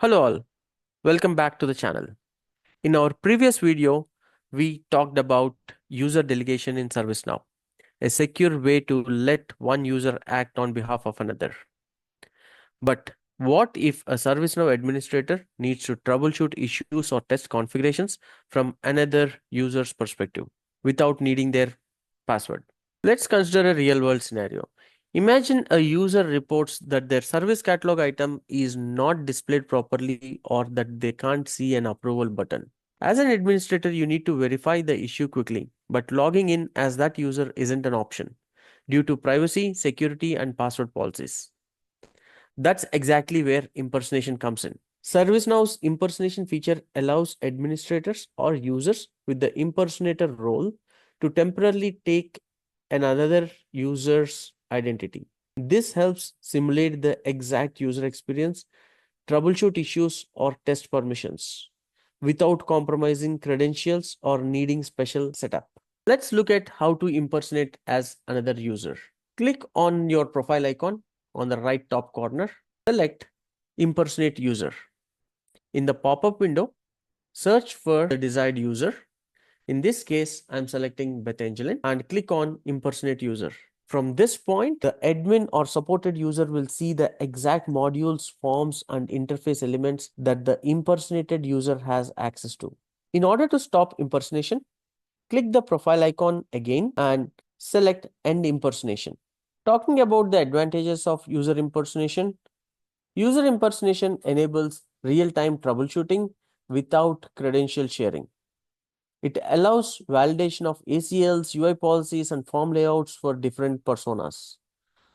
Hello all, welcome back to the channel. In our previous video, we talked about user delegation in ServiceNow, a secure way to let one user act on behalf of another. But what if a ServiceNow administrator needs to troubleshoot issues or test configurations from another user's perspective without needing their password? Let's consider a real world scenario. Imagine a user reports that their service catalog item is not displayed properly or that they can't see an approval button. As an administrator, you need to verify the issue quickly, but logging in as that user isn't an option due to privacy, security, and password policies. That's exactly where impersonation comes in. ServiceNow's impersonation feature allows administrators or users with the impersonator role to temporarily take another user's identity. This helps simulate the exact user experience, troubleshoot issues, or test permissions without compromising credentials or needing special setup. Let's look at how to impersonate as another user. Click on your profile icon on the right top corner. Select Impersonate User. In the pop-up window, search for the desired user. In this case, I'm selecting Beth Angelin and click on Impersonate User. From this point, the admin or supported user will see the exact modules, forms, and interface elements that the impersonated user has access to. In order to stop impersonation, click the profile icon again and select End Impersonation. Talking about the advantages of user impersonation enables real-time troubleshooting without credential sharing. It allows validation of ACLs, UI policies, and form layouts for different personas.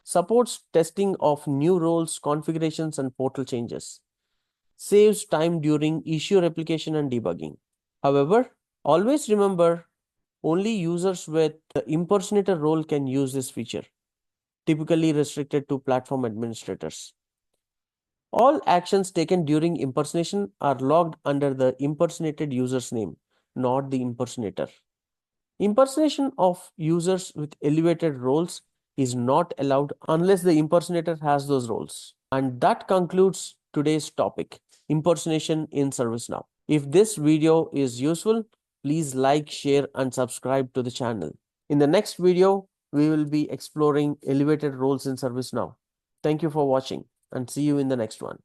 Supports testing of new roles, configurations, and portal changes. Saves time during issue replication and debugging. However, always remember, only users with the impersonator role can use this feature, typically restricted to platform administrators. All actions taken during impersonation are logged under the impersonated user's name, not the impersonator. Impersonation of users with elevated roles is not allowed unless the impersonator has those roles. And that concludes today's topic, impersonation in ServiceNow. If this video is useful, please like, share, and subscribe to the channel. In the next video, we will be exploring elevated roles in ServiceNow. Thank you for watching and see you in the next one.